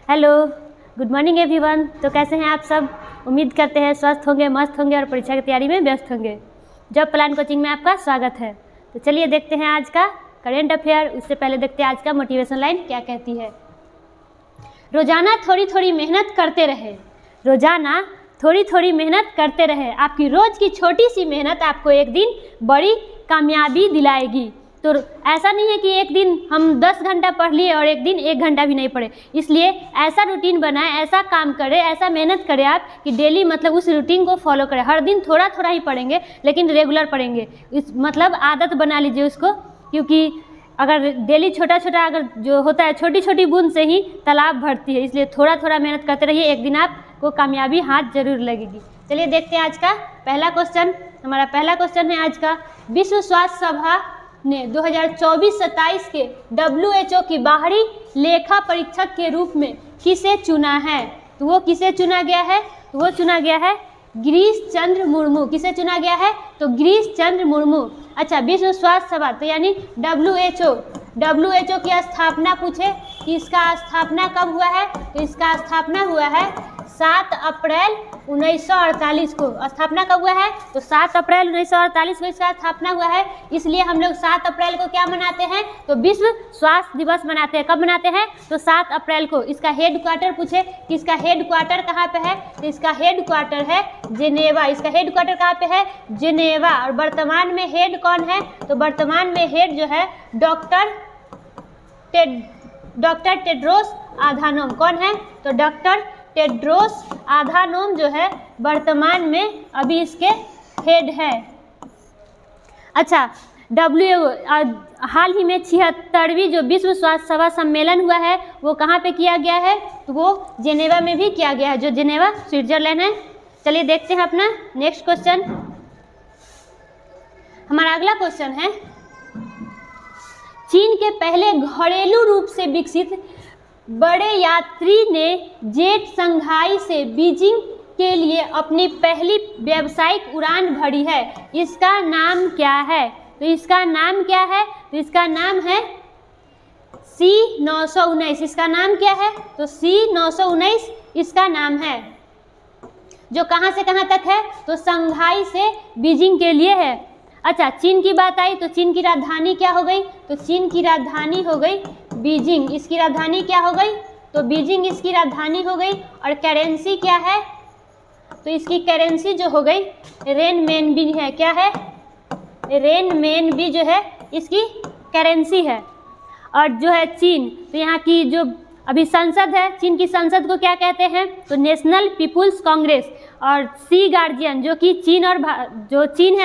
Hello, good morning everyone. तो कैसे हैं आप सब? उम्मीद करते हैं स्वस्थ होंगे, मस्त होंगे और परीक्षा की तैयारी में व्यस्त होंगे। जॉब प्लान कोचिंग में आपका स्वागत है। तो चलिए देखते हैं आज का करेंट अफेयर। उससे पहले देखते हैं आज का मोटिवेशन लाइन क्या कहती है। रोजाना थोड़ी थोड़ी मेहनत करते रहे, रोजाना थोड़ी थोड़ी मेहनत करते रहे। आपकी रोज़ की छोटी सी मेहनत आपको एक दिन बड़ी कामयाबी दिलाएगी। तो ऐसा नहीं है कि एक दिन हम 10 घंटा पढ़ लिए और एक दिन 1 घंटा भी नहीं पढ़े। इसलिए ऐसा रूटीन बनाएं, ऐसा काम करें, ऐसा मेहनत करें आप कि डेली मतलब उस रूटीन को फॉलो करें। हर दिन थोड़ा थोड़ा ही पढ़ेंगे लेकिन रेगुलर पढ़ेंगे। इस मतलब आदत बना लीजिए उसको, क्योंकि अगर डेली छोटा छोटा अगर जो होता है, छोटी छोटी बूंद से ही तालाब भरती है। इसलिए थोड़ा थोड़ा मेहनत करते रहिए, एक दिन आपको कामयाबी हाथ जरूर लगेगी। चलिए देखते हैं आज का पहला क्वेश्चन। हमारा पहला क्वेश्चन है आज का, विश्व स्वास्थ्य सभा ने 2024-27 के WHO की बाहरी लेखा परीक्षक के रूप में किसे चुना है? तो वो किसे चुना गया है? तो वो चुना गया है गिरीश चंद्र मुर्मू। किसे चुना गया है? तो गिरीश चंद्र मुर्मू। अच्छा, विश्व स्वास्थ्य सभा तो यानी WHO की स्थापना पूछे कि इसका स्थापना कब हुआ है? तो इसका स्थापना हुआ है 7 अप्रैल 1948 को। स्थापना कब हुआ है? तो 7 अप्रैल 1948 को इसका स्थापना हुआ है। इसलिए हम लोग 7 अप्रैल को क्या मनाते हैं? तो विश्व स्वास्थ्य दिवस मनाते हैं। कब मनाते हैं? तो 7 अप्रैल को। इसका हेड क्वार्टर पूछे कि इसका हेड क्वार्टर कहाँ पे है? तो इसका हेड क्वार्टर है जिनेवा। इसका हेड क्वार्टर कहाँ पे है? जिनेवा। और वर्तमान में हेड कौन है? तो वर्तमान में हेड जो है डॉक्टर टेड्रोस आधानोम। कौन है? तो डॉक्टर टेड्रोस आधानोम जो है वर्तमान में अभी इसके हेड है। अच्छा, हाल ही में 76वीं जो विश्व स्वास्थ्य सभा सम्मेलन हुआ है वो कहाँ पे किया गया है? तो वो जिनेवा में भी किया गया है, जो जिनेवा स्विट्जरलैंड है। चलिए देखते हैं अपना नेक्स्ट क्वेश्चन। हमारा अगला क्वेश्चन है, चीन के पहले घरेलू रूप से विकसित बड़े यात्री ने जेट शंघाई से बीजिंग के लिए अपनी पहली व्यावसायिक उड़ान भरी है। इसका नाम क्या है? तो इसका नाम क्या है? तो इसका नाम है C919। इसका नाम क्या है? तो C919 इसका नाम है, जो कहाँ से कहाँ तक है? तो शंघाई से बीजिंग के लिए है। अच्छा, चीन की बात आई तो चीन की राजधानी क्या हो गई? तो चीन की राजधानी हो गई बीजिंग। इसकी राजधानी क्या हो गई? तो बीजिंग इसकी राजधानी हो गई। और करेंसी क्या है? तो इसकी करेंसी जो हो गई रेनमेनबी है। क्या है? रेनमेनबी जो है इसकी करेंसी है। और जो है चीन, तो यहाँ की जो अभी संसद है, चीन की संसद को क्या कहते हैं? तो नेशनल पीपुल्स कांग्रेस। और सी गार्जियन जो कि चीन है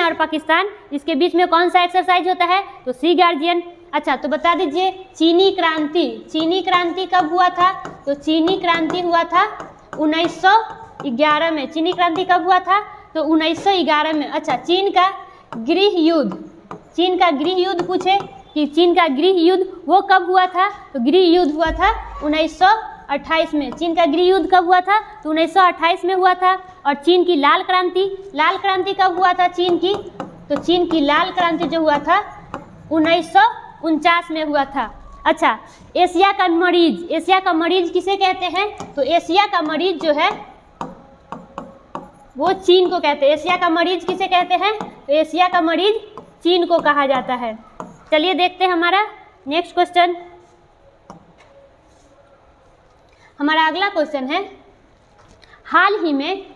और पाकिस्तान, इसके बीच में कौन सा एक्सरसाइज होता है? तो सी गार्जियन। अच्छा, तो बता दीजिए चीनी क्रांति कब हुआ था? तो चीनी क्रांति हुआ था 1911 में। चीनी क्रांति कब हुआ था? तो 1911 में। अच्छा, चीन का गृह युद्ध पूछे कि चीन का गृह युद्ध वो कब हुआ था? तो गृह युद्ध हुआ था 1928 में। चीन का गृह युद्ध कब हुआ था? तो 1928 में हुआ था। और चीन की लाल क्रांति कब हुआ था चीन की? तो चीन की लाल क्रांति जो हुआ था 1949 में हुआ था। अच्छा, एशिया का मरीज किसे कहते हैं? तो एशिया का मरीज जो है वो चीन को कहते हैं। एशिया का मरीज किसे कहते हैं? तो एशिया का मरीज चीन को कहा जाता है। चलिए देखते हैं हमारा नेक्स्ट क्वेश्चन। हमारा अगला क्वेश्चन है, हाल ही में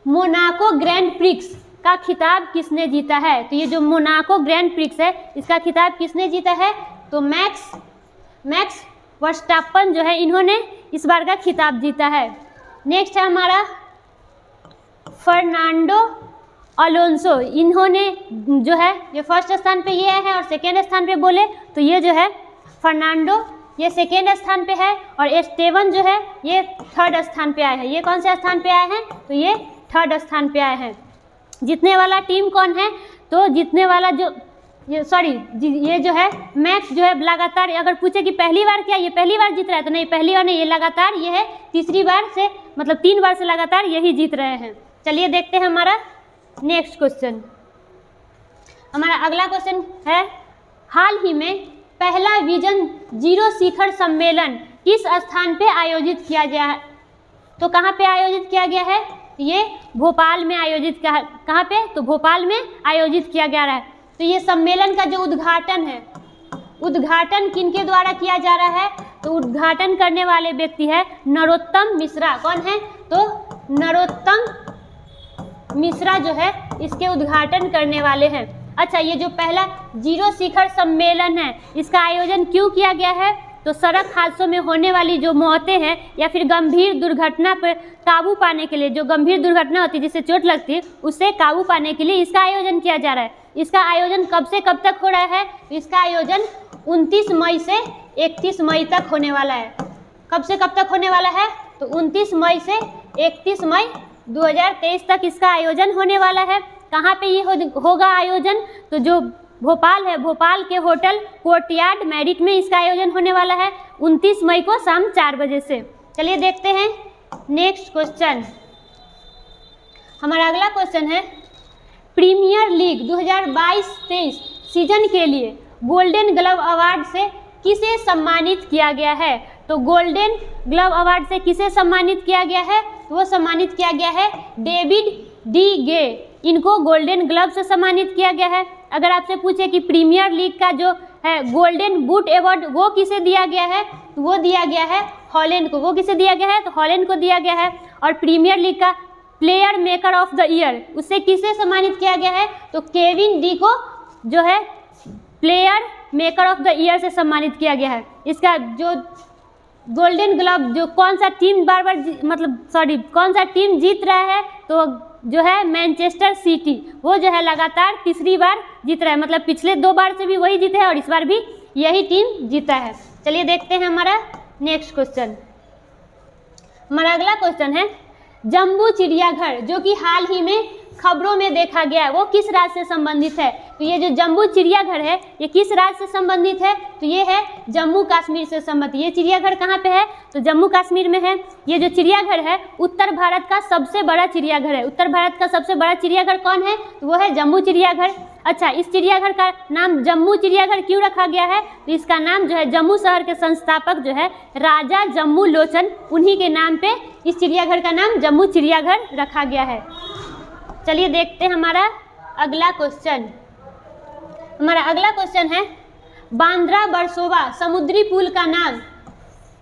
मोनाको ग्रैंड प्रिक्स का खिताब किसने जीता है? तो ये जो मोनाको ग्रैंड प्रिक्स है इसका खिताब किसने जीता है? तो मैक्स वर्स्टाप्पन जो है, इन्होंने इस बार का खिताब जीता है। नेक्स्ट है हमारा फर्नांडो अलोंसो। इन्होंने जो है ये फर्स्ट स्थान पे ये है और सेकेंड स्थान पे बोले तो ये जो है फर्नांडो ये सेकेंड स्थान पे है और एस्टेवन जो है ये थर्ड स्थान पे आए हैं। ये कौन से स्थान पे आए हैं? तो ये थर्ड स्थान पे आए हैं। जीतने वाला टीम कौन है? तो जीतने वाला ये जो है मैक्स जो है लगातार, अगर पूछे कि पहली बार क्या ये पहली बार जीत रहा है? तो नहीं, पहली बार नहीं, ये लगातार ये है तीसरी बार से, मतलब 3 बार से लगातार यही जीत रहे हैं। चलिए देखते हैं हमारा नेक्स्ट क्वेश्चन। हमारा अगला क्वेश्चन है, हाल ही में पहला विजन 0 शिखर सम्मेलन किस स्थान पे आयोजित किया गया है? तो कहाँ पे आयोजित किया गया है? ये भोपाल में आयोजित किया, कहाँ पे? तो भोपाल में आयोजित किया गया है। तो ये सम्मेलन का जो उद्घाटन है, उद्घाटन किनके द्वारा किया जा रहा है? तो उद्घाटन करने वाले व्यक्ति है नरोत्तम मिश्रा। कौन है? तो नरोत्तम मिश्रा जो है इसके उद्घाटन करने वाले हैं। अच्छा, ये जो पहला जीरो शिखर सम्मेलन है इसका आयोजन क्यों किया गया है? तो सड़क हादसों में होने वाली जो मौतें हैं या फिर गंभीर दुर्घटना पर काबू पाने के लिए, जो गंभीर दुर्घटना होती है जिससे चोट लगती है उससे काबू पाने के लिए इसका आयोजन किया जा रहा है। इसका आयोजन कब से कब तक हो रहा है? तो इसका आयोजन 29 मई से 31 मई तक होने वाला है। कब से कब तक होने वाला है? तो 29 मई से 31 मई 2023 तक इसका आयोजन होने वाला है। कहाँ पे ये होगा आयोजन? तो जो भोपाल है, भोपाल के होटल कोर्टयार्ड मैरिट में इसका आयोजन होने वाला है 29 मई को शाम 4 बजे से। चलिए देखते हैं नेक्स्ट क्वेश्चन। हमारा अगला क्वेश्चन है, प्रीमियर लीग 2022-23 सीजन के लिए गोल्डन ग्लव अवार्ड से किसे सम्मानित किया गया है? तो गोल्डन ग्लव अवार्ड से किसे सम्मानित किया गया है? वो सम्मानित किया गया है डेविड डी गे। इनको गोल्डन ग्लव से सम्मानित किया गया है। अगर आपसे पूछे कि प्रीमियर लीग का जो है गोल्डन बूट अवार्ड वो किसे दिया गया है? तो वो दिया गया है हॉलैंड को। वो किसे दिया गया है? तो हॉलैंड को दिया गया है। और प्रीमियर लीग का player maker of the year उसे किसे सम्मानित किया गया है? तो केविन डी को जो है player maker of the year से सम्मानित किया गया है। इसका जो गोल्डन ग्लव जो कौन सा टीम कौन सा टीम जीत रहा है? तो जो है मैनचेस्टर सिटी, वो जो है लगातार तीसरी बार जीत रहा है। मतलब पिछले 2 बार से भी वही जीते हैं और इस बार भी यही टीम जीता है। चलिए देखते हैं हमारा नेक्स्ट क्वेश्चन। हमारा अगला क्वेश्चन है, जम्बू चिड़ियाघर जो कि हाल ही में खबरों में देखा गया है वो किस राज्य से संबंधित है? तो ये जो जम्बू चिड़ियाघर है ये किस राज्य से संबंधित है? तो ये है जम्मू कश्मीर से संबंधित। ये चिड़ियाघर कहाँ पे है? तो जम्मू कश्मीर में है। ये जो चिड़ियाघर है उत्तर भारत का सबसे बड़ा चिड़ियाघर है। उत्तर भारत का सबसे बड़ा चिड़ियाघर कौन है? तो वो है जम्मू चिड़ियाघर। अच्छा, इस चिड़ियाघर का नाम जम्मू चिड़ियाघर क्यों रखा गया है? तो इसका नाम जो है जम्मू शहर के संस्थापक जो है राजा जम्मू लोचन, उन्हीं के नाम पे इस चिड़ियाघर का नाम जम्मू चिड़ियाघर रखा गया है। चलिए देखते हैं हमारा अगला क्वेश्चन। हमारा अगला क्वेश्चन है, बांद्रा बरसोवा समुद्री पुल का नाम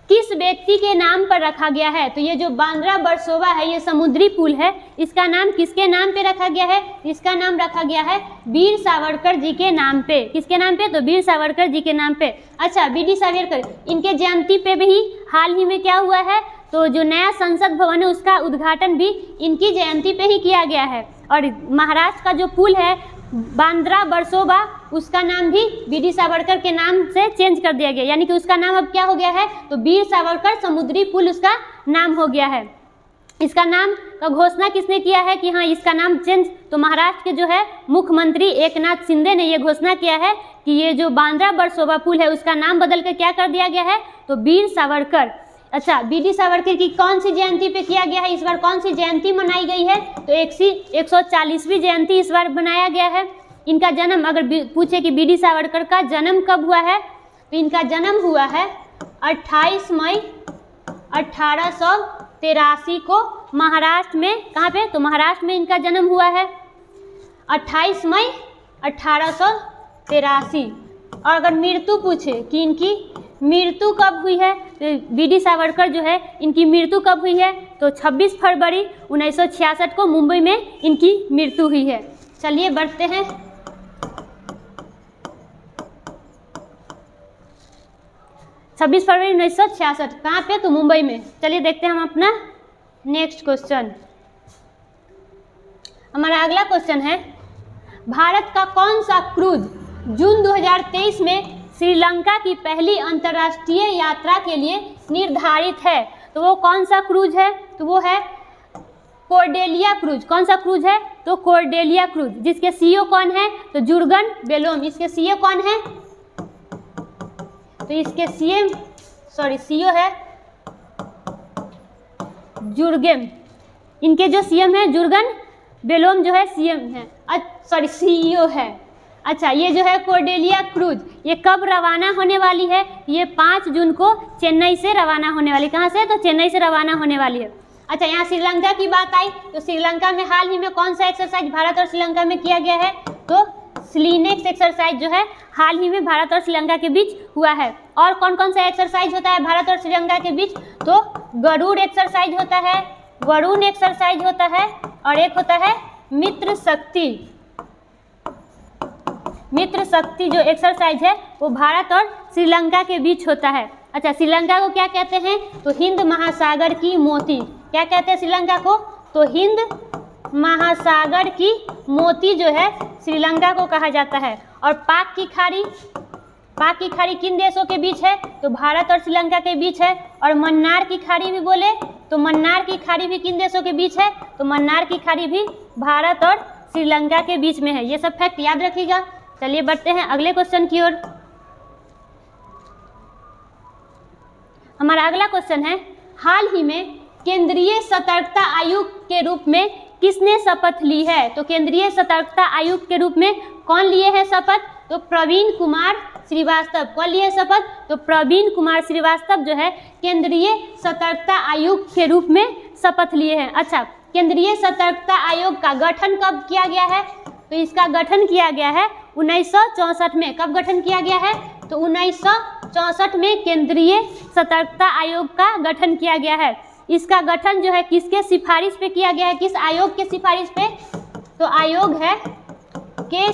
किस व्यक्ति के नाम पर रखा गया है? तो ये जो बांद्रा बरसोवा है ये समुद्री पुल है, इसका नाम किसके नाम पे रखा गया है? इसका नाम रखा गया है वीर सावरकर जी के नाम पे। किसके नाम पे? तो वीर सावरकर जी के नाम पे। अच्छा, वीर सावरकर इनके जयंती पे भी हाल ही में क्या हुआ है? तो जो नया संसद भवन है उसका उद्घाटन भी इनकी जयंती पे ही किया गया है। और महाराष्ट्र का जो पुल है बांद्रा बरसोवा उसका नाम भी वीर सावरकर के नाम से चेंज कर दिया गया, यानी कि उसका नाम अब क्या हो गया है? तो वीर सावरकर समुद्री पुल उसका नाम हो गया है। इसका नाम का घोषणा किसने किया है कि हाँ इसका नाम चेंज? तो महाराष्ट्र के जो है मुख्यमंत्री एकनाथ शिंदे ने ये घोषणा किया है कि ये जो बांद्रा बरसोवा पुल है उसका नाम बदल कर क्या कर दिया गया है? तो वीर सावरकर। अच्छा, वीर सावरकर की कौन सी जयंती पे किया गया है? इस बार कौन सी जयंती मनाई गई है? तो 140वीं जयंती इस बार बनाया गया है। इनका जन्म अगर पूछे कि वीर सावरकर का जन्म कब हुआ है? तो इनका जन्म हुआ है 28 मई 1883 को महाराष्ट्र में। कहाँ पे? तो महाराष्ट्र में इनका जन्म हुआ है 28 मई 1883। और अगर मृत्यु पूछे कि इनकी मृत्यु कब हुई है? तो वीर सावरकर जो है इनकी मृत्यु कब हुई है? तो 26 फरवरी 1966 को मुंबई में इनकी मृत्यु हुई है। चलिए बढ़ते हैं। छब्बीस फरवरी 1966 कहाँ पे? तो मुंबई में। चलिए देखते हैं हम अपना नेक्स्ट क्वेश्चन। हमारा अगला क्वेश्चन है, भारत का कौन सा क्रूज जून 2023 में श्रीलंका की पहली अंतर्राष्ट्रीय यात्रा के लिए निर्धारित है? तो वो कौन सा क्रूज है? तो वो है कॉर्डेलिया क्रूज। कौन सा क्रूज है? तो कॉर्डेलिया क्रूज, जिसके सीईओ कौन है? तो जुर्गन बेलोम। इसके सीईओ कौन है? तो इसके सीईओ है जुर्गेन। इनके जो सीएम है जुर्गन बेलोम जो है सीएम है, सीईओ है। अच्छा, ये जो है कॉर्डेलिया क्रूज, ये कब रवाना होने वाली है? ये 5 जून को चेन्नई से रवाना होने वाली। कहाँ से? तो चेन्नई से रवाना होने वाली है। अच्छा, यहाँ श्रीलंका की बात आई तो श्रीलंका में हाल ही में कौन सा एक्सरसाइज भारत और श्रीलंका में किया गया है? तो स्लीनेक्स एक्सरसाइज जो है हाल ही में भारत और श्रीलंका के बीच हुआ है। और कौन कौन सा एक्सरसाइज होता है भारत और श्रीलंका के बीच? तो गरुड़ एक्सरसाइज होता है, वरुण एक्सरसाइज होता है, और एक होता है मित्र शक्ति। मित्र शक्ति जो एक्सरसाइज है वो भारत और श्रीलंका के बीच होता है। अच्छा, श्रीलंका को क्या कहते हैं? तो हिंद महासागर की मोती। क्या कहते हैं श्रीलंका को? तो हिंद महासागर की मोती जो है श्रीलंका को कहा जाता है। और पाक की खाड़ी किन देशों के बीच है? तो भारत और श्रीलंका के बीच है। और मन्नार की खाड़ी भी बोले तो मन्नार की खाड़ी भी किन देशों के बीच है? तो मन्नार की खाड़ी भी भारत और श्रीलंका के बीच में है। ये सब फैक्ट याद रखिएगा। चलिए बढ़ते हैं अगले क्वेश्चन की ओर। हमारा अगला क्वेश्चन है, हाल ही में केंद्रीय सतर्कता आयुक्त के रूप में किसने शपथ ली है? तो केंद्रीय सतर्कता आयुक्त के रूप में कौन लिए हैं शपथ? तो प्रवीण कुमार श्रीवास्तव। कौन लिए शपथ? तो प्रवीण कुमार श्रीवास्तव जो है केंद्रीय सतर्कता आयुक्त के रूप में शपथ लिए हैं। अच्छा, केंद्रीय सतर्कता आयोग का गठन कब किया गया है? तो इसका गठन किया गया है 1964 में। कब गठन किया गया है? तो 1964 में केंद्रीय सतर्कता आयोग का गठन किया गया है। इसका गठन जो है किसके सिफारिश पे किया गया है? किस आयोग के सिफारिश पे? तो आयोग है के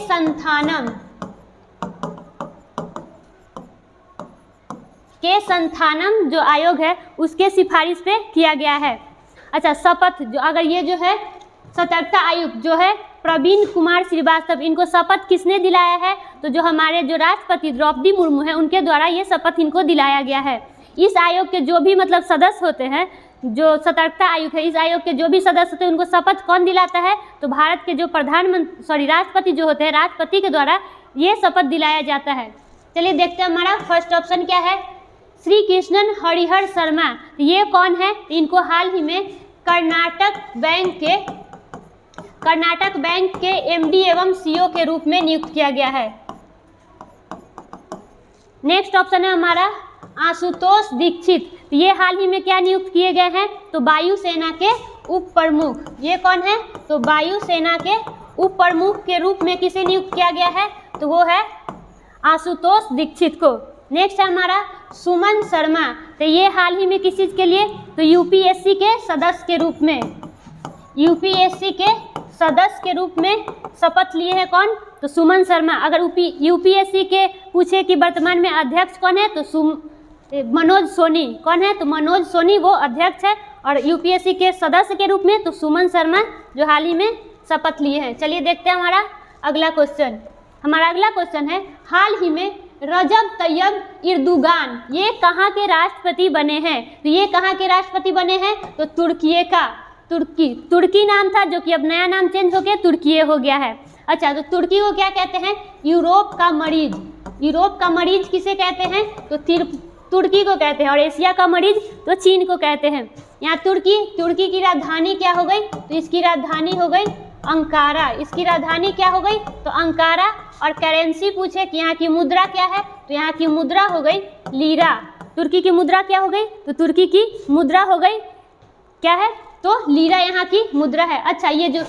संथानम जो आयोग है उसके सिफारिश पे किया गया है। अच्छा, शपथ जो अगर ये जो है सतर्कता आयुक्त जो है प्रवीण कुमार श्रीवास्तव, इनको शपथ किसने दिलाया है? तो जो हमारे जो राष्ट्रपति द्रौपदी मुर्मू हैं उनके द्वारा ये शपथ इनको दिलाया गया है। इस आयोग के जो भी मतलब सदस्य होते हैं, जो सतर्कता आयुक्त है, इस आयोग के जो भी सदस्य होते हैं उनको शपथ कौन दिलाता है? तो भारत के जो राष्ट्रपति जो होते हैं, राष्ट्रपति के द्वारा ये शपथ दिलाया जाता है। चलिए देखते हैं हमारा फर्स्ट ऑप्शन क्या है। श्री कृष्णन हरिहर शर्मा, ये कौन है? इनको हाल ही में कर्नाटक बैंक के एमडी एवं सीईओ के रूप में नियुक्त किया गया है। नेक्स्ट ऑप्शन है हमारा आशुतोष दीक्षित, ये हाल ही में क्या नियुक्त किए गए हैं? तो वायुसेना के उप प्रमुख। ये कौन है? तो वायुसेना के उप प्रमुख के रूप में किसे नियुक्त किया गया है? तो वो है आशुतोष दीक्षित को। नेक्स्ट है हमारा सुमन शर्मा, तो ये हाल ही में किस चीज़ के लिए? तो यूपीएससी के सदस्य के रूप में, यूपीएससी के सदस्य के रूप में शपथ लिए हैं कौन? तो सुमन शर्मा। अगर यूपीएससी के पूछे कि वर्तमान में अध्यक्ष कौन है? तो मनोज सोनी। कौन है? तो मनोज सोनी वो अध्यक्ष है। और यूपीएससी के सदस्य के रूप में तो सुमन शर्मा जो हाल ही में शपथ लिए हैं। चलिए देखते हैं हमारा अगला क्वेश्चन। हमारा अगला क्वेश्चन है, हाल ही में रजब तैयब इर्दुगान ये कहाँ के राष्ट्रपति बने हैं? तो ये कहाँ के राष्ट्रपति बने हैं? तो तुर्की नाम था, जो कि अब नया नाम चेंज होकर तुर्की हो गया है। अच्छा, तो तुर्की को क्या कहते हैं? यूरोप का मरीज। यूरोप का मरीज किसे कहते हैं? तो तुर्की को कहते हैं। और एशिया का मरीज तो चीन को कहते हैं। यहाँ तुर्की की राजधानी क्या हो गई? तो इसकी राजधानी हो गई अंकारा। इसकी राजधानी क्या हो गई? तो अंकारा। और करेंसी पूछे कि यहाँ की मुद्रा क्या है? तो यहाँ की मुद्रा हो गई लीरा। तुर्की की मुद्रा क्या हो गई? तो तुर्की की मुद्रा हो गई क्या है? तो लीरा यहाँ की मुद्रा है। अच्छा, ये जो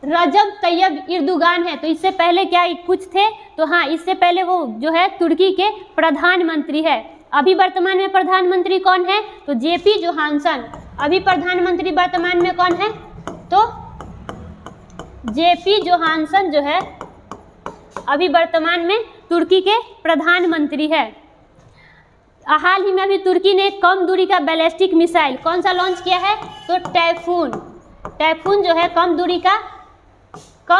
रजब तैयब इर्दुगान है तो इससे पहले क्या कुछ थे? तो हाँ, इससे पहले वो जो है तुर्की के प्रधानमंत्री है। अभी वर्तमान में प्रधानमंत्री कौन है? तो जेपी जोहानसन। अभी प्रधानमंत्री वर्तमान में कौन है? तो जेपी जोहानसन जो है अभी वर्तमान में तुर्की के प्रधानमंत्री है। हाल ही में अभी तुर्की ने कम दूरी का बैलिस्टिक मिसाइल कौन सा लॉन्च किया है? तो टाइफून जो है कम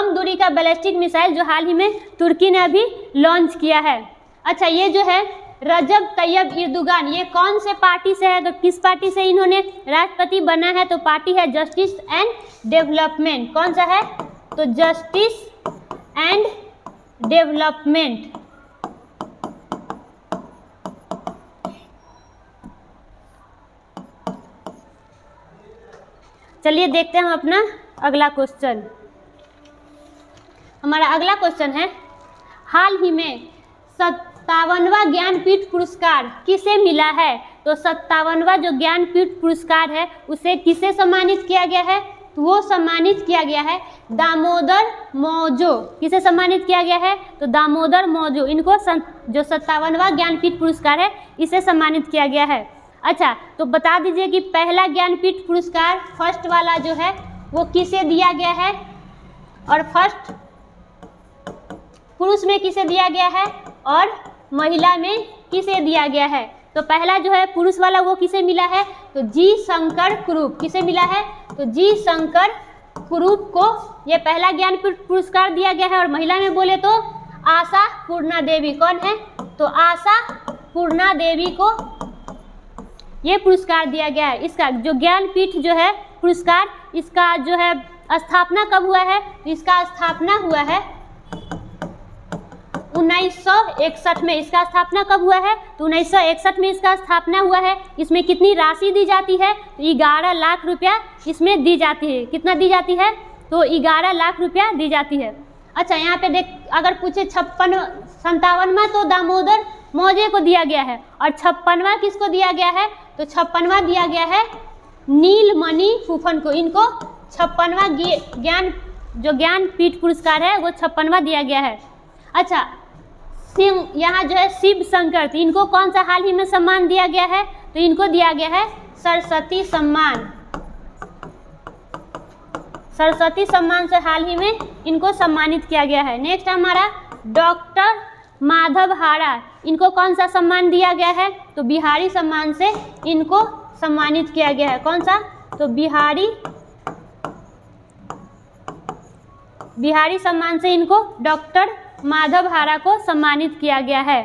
दूरी का बैलिस्टिक मिसाइल जो हाल ही में तुर्की ने अभी लॉन्च किया है। अच्छा, ये जो है रजब तैयब इर्दुगान ये कौन से पार्टी से है? तो किस पार्टी से इन्होंने राष्ट्रपति बना है? तो पार्टी है जस्टिस एंड डेवलपमेंट। कौन सा है? तो जस्टिस एंड डेवलपमेंट। चलिए देखते हैं हम अपना अगला क्वेश्चन। हमारा अगला क्वेश्चन है, हाल ही में 57वां ज्ञानपीठ पुरस्कार किसे मिला है? तो 57वां जो ज्ञानपीठ पुरस्कार है उसे किसे सम्मानित किया गया है? तो वो सम्मानित किया गया है दामोदर मौजो। किसे सम्मानित किया गया है? तो दामोदर मौजो। इनको जो 57वां ज्ञानपीठ पुरस्कार है इसे सम्मानित किया गया है। अच्छा, तो बता दीजिए कि पहला ज्ञानपीठ पुरस्कार फर्स्ट वाला जो है वो किसे दिया गया है, और फर्स्ट पुरुष में किसे दिया गया है और महिला में किसे दिया गया है? तो पहला जो है पुरुष वाला वो किसे मिला है? तो जी शंकर कुरूप। किसे मिला है? तो जी शंकर कुरूप को ये पहला ज्ञानपीठ पुरस्कार दिया गया है। और महिला में बोले तो आशा पूर्णा देवी। कौन है? तो आशा पूर्णा देवी को ये पुरस्कार दिया गया है। इसका जो ज्ञानपीठ जो है पुरस्कार, इसका जो है स्थापना कब हुआ है? इसका स्थापना हुआ है 1961 में। इसका स्थापना कब हुआ है? तो 1961 में इसका स्थापना हुआ है। इसमें कितनी राशि दी जाती है? तो 11 लाख रुपया इसमें दी जाती है। कितना दी जाती है? तो 11 लाख रुपया दी जाती है। अच्छा, यहाँ पे देख, अगर पूछे 57वां तो दामोदर मौजे को दिया गया है, और 56वां किसको दिया गया है? तो 56वां दिया गया है नीलमणि फूफन को। इनको 56वां ज्ञानपीठ पुरस्कार है वो 56वां दिया गया है। अच्छा, यहाँ जो है शिव शंकर थी, इनको कौन सा हाल ही में सम्मान दिया गया है? तो इनको दिया गया है सरस्वती सम्मान। सरस्वती सम्मान से हाल ही में इनको सम्मानित किया गया है। नेक्स्ट हमारा डॉक्टर माधव हाड़ा, इनको कौन सा सम्मान दिया गया है? तो बिहारी सम्मान से इनको सम्मानित किया गया है। कौन सा? तो बिहारी सम्मान से इनको डॉक्टर माधव हाड़ा को सम्मानित किया गया है।